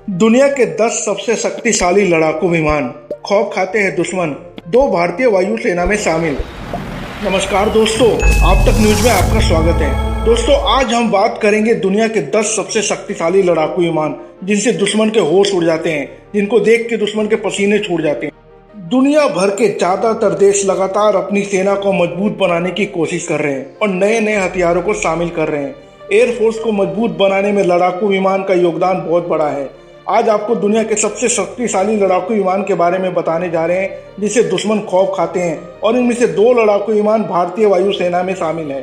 दुनिया के 10 सबसे शक्तिशाली लड़ाकू विमान, खौफ खाते हैं दुश्मन, 2 भारतीय वायुसेना में शामिल। नमस्कार दोस्तों, आप तक न्यूज में आपका स्वागत है। दोस्तों, आज हम बात करेंगे दुनिया के 10 सबसे शक्तिशाली लड़ाकू विमान जिनसे दुश्मन के होश उड़ जाते हैं, जिनको देख के दुश्मन के पसीने छूट जाते हैं। दुनिया भर के ज्यादातर देश लगातार अपनी सेना को मजबूत बनाने की कोशिश कर रहे हैं और नए नए हथियारों को शामिल कर रहे हैं। एयरफोर्स को मजबूत बनाने में लड़ाकू विमान का योगदान बहुत बड़ा है। आज आपको दुनिया के सबसे शक्तिशाली लड़ाकू विमान के बारे में बताने जा रहे हैं जिसे दुश्मन खौफ खाते हैं, और इनमें से 2 लड़ाकू विमान भारतीय वायुसेना में शामिल है।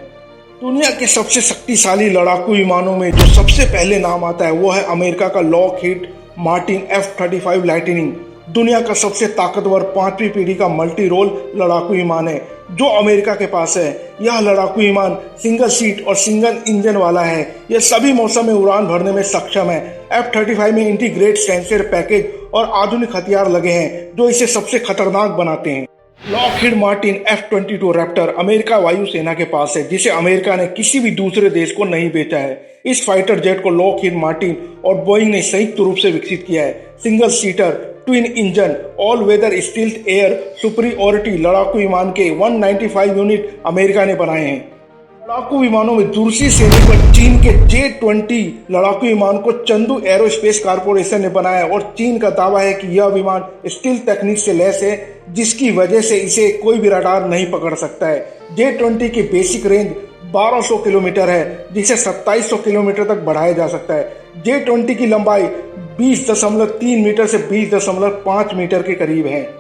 दुनिया के सबसे शक्तिशाली लड़ाकू विमानों में जो सबसे पहले नाम आता है वो है अमेरिका का लॉकहीड मार्टिन F-35 लाइटनिंग। दुनिया का सबसे ताकतवर 5वीं पीढ़ी का मल्टी रोल लड़ाकू विमान है जो अमेरिका के पास है। यह लड़ाकू विमान सिंगल सीट और सिंगल इंजन वाला है। यह सभी मौसम में उड़ान भरने में सक्षम है। F-35 में इंटीग्रेटेड सेंसर पैकेज और आधुनिक हथियार लगे हैं जो इसे सबसे खतरनाक बनाते हैं। Lockheed Martin F-22 Raptor America वायुसेना के पास है, जिसे अमेरिका ने किसी भी दूसरे देश को नहीं बेचा है। इस फाइटर जेट को लॉकहीड मार्टिन और बोइंग ने संयुक्त रूप से विकसित किया है। Single seater twin engine all weather stealth air superiority लड़ाकू विमान के 195 यूनिट अमेरिका ने बनाए हैं। लड़ाकू विमानों में दूसरी श्रेणी पर चीन के J-20 लड़ाकू विमान को चंदू एरोस्पेस कारपोरेशन ने बनाया और चीन का दावा है कि यह विमान स्टील्थ तकनीक से लैस है, जिसकी वजह से इसे कोई भी रडार नहीं पकड़ सकता है। J-20 की बेसिक रेंज 1200 किलोमीटर है, जिसे 2700 किलोमीटर तक बढ़ाया जा सकता है। J-20 की लंबाई 20.3 मीटर से 20.5 मीटर के करीब है।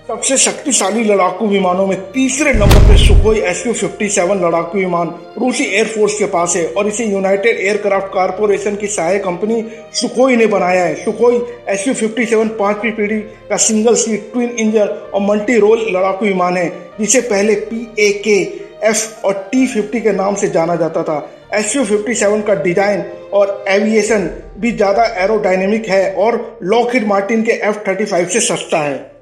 सबसे शक्तिशाली लड़ाकू विमानों में तीसरे नंबर पर सुखोई Su-57 लड़ाकू विमान रूसी एयरफोर्स के पास है और इसे यूनाइटेड एयरक्राफ्ट कारपोरेशन की सहायक कंपनी सुखोई ने बनाया है। सुखोई Su-57 5वीं पीढ़ी का सिंगल सीट ट्विन इंजन और मल्टी रोल लड़ाकू विमान है, जिसे पहले PAK F और T-50 के नाम से जाना जाता था। Su-57 का डिजाइन और एविएशन भी ज्यादा एरोडायनेमिक है और लॉकहीड मार्टिन के F-35 से सस्ता है।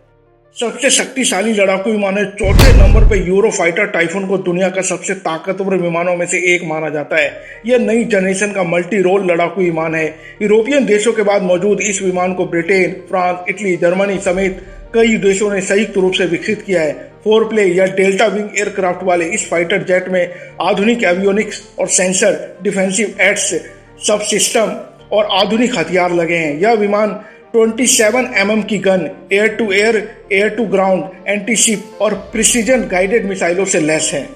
सबसे शक्तिशाली लड़ाकू विमान है। चौथे नंबर पर यूरोफाइटर टाइफून को दुनिया का सबसे ताकतवर विमानों में से एक माना जाता है। यह नई जनरेशन का मल्टी रोल लड़ाकू विमान है। यूरोपियन देशों के बाद मौजूद इस विमान को ब्रिटेन, फ्रांस, इटली, जर्मनी समेत कई देशों ने संयुक्त रूप से विकसित किया है। 4 प्ले या डेल्टा विंग एयरक्राफ्ट वाले इस फाइटर जेट में आधुनिक एवियोनिक्स और सेंसर, डिफेंसिव एड्स, सब सिस्टम और आधुनिक हथियार लगे हैं। यह विमान 27 mm की gun, air to air, air to ground, anti ship और प्रिसीजन गाइडेड मिसाइलों से लैस है।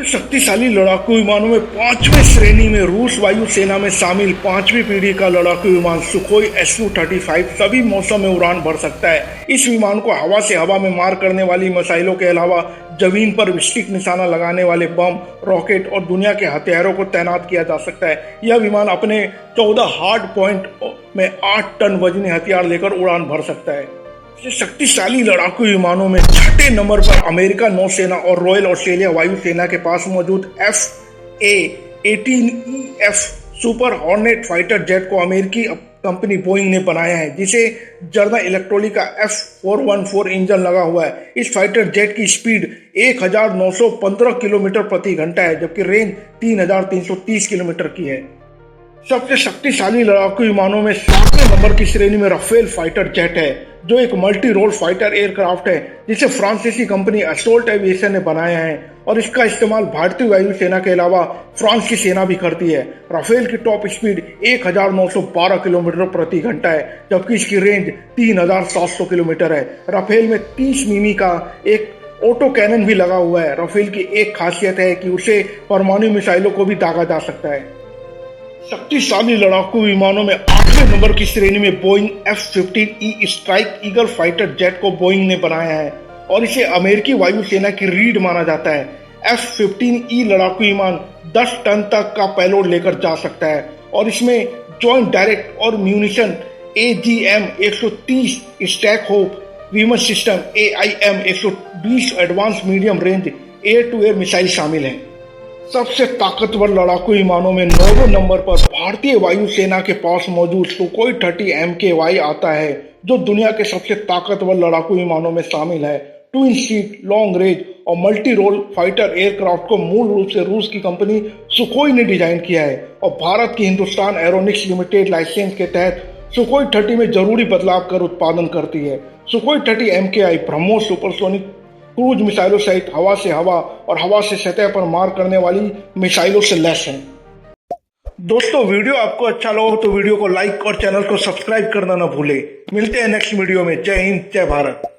शक्तिशाली लड़ाकू विमानों में 5वीं श्रेणी में रूस वायुसेना में शामिल 5वीं पीढ़ी का लड़ाकू विमान सुखोई Su-35 सभी मौसम में उड़ान भर सकता है। इस विमान को हवा से हवा में मार करने वाली मिसाइलों के अलावा जमीन पर विस्टिक निशाना लगाने वाले बम, रॉकेट और दुनिया के हथियारों को तैनात किया जा सकता है। यह विमान अपने 14 हार्ड पॉइंट में 8 टन वजनी हथियार लेकर उड़ान भर सकता है। शक्तिशाली लड़ाकू विमानों में 6ठे नंबर पर अमेरिका नौसेना और रॉयल ऑस्ट्रेलिया वायुसेना के पास मौजूद F/A-18E/F super hornet fighter jet को अमेरिकी कंपनी बोइंग ने बनाया है, जिसे जनरल इलेक्ट्रिक का F414 इंजन लगा हुआ है। इस फाइटर जेट की स्पीड 1915 किलोमीटर प्रति घंटा है, जबकि रेंज 3330 किलोमीटर की है। सबसे शक्तिशाली लड़ाकू विमानों में 7वें नंबर की श्रेणी में राफेल फाइटर जेट है, जो एक मल्टी रोल फाइटर एयरक्राफ्ट है जिसे फ्रांसीसी कंपनी असोल्ट एविएशन ने बनाया है, और इसका इस्तेमाल भारतीय वायुसेना के अलावा फ्रांस की सेना भी करती है। राफेल की टॉप स्पीड 1912 किलोमीटर प्रति घंटा है, जबकि इसकी रेंज 3700 किलोमीटर है। राफेल में 30 मिमी का एक ऑटो कैनन भी लगा हुआ है। राफेल की एक खासियत है कि उसे परमाणु मिसाइलों को भी दागा जा सकता है। शक्तिशाली लड़ाकू विमानों में 8वें नंबर की श्रेणी में Boeing F-15E strike eagle fighter jet को बोइंग ने बनाया है और इसे अमेरिकी वायुसेना की रीढ़ माना जाता है। F-15E लड़ाकू विमान 10 टन तक का पेलोड लेकर जा सकता है और इसमें जॉइंट डायरेक्ट और म्यूनिशन AGM-130 स्टैक होप वीमन system AIM-120 advance medium range air to air missile शामिल है। सबसे ताकतवर लड़ाकू विमानों में 9वें नंबर पर भारतीय वायुसेना के पास मौजूद सुखोई 30 MKY आता है, जो दुनिया के सबसे ताकतवर लड़ाकू विमानों में शामिल है। ट्विन सीट, लॉन्ग रेंज और मल्टी रोल फाइटर एयरक्राफ्ट को मूल रूप से रूस की कंपनी सुखोई ने डिजाइन किया है और भारत की हिंदुस्तान एरोनिक्स लिमिटेड लाइसेंस के तहत सुखोई 30 में जरूरी बदलाव कर उत्पादन करती है। Sukhoi 30 MKI BrahMos supersonic cruise मिसाइलों सहित हवा से हवा और हवा से सतह पर मार करने वाली मिसाइलों से लैस है। दोस्तों, वीडियो आपको अच्छा लगा तो वीडियो को लाइक और चैनल को सब्सक्राइब करना न भूले। मिलते हैं नेक्स्ट वीडियो में। जय हिंद, जय भारत।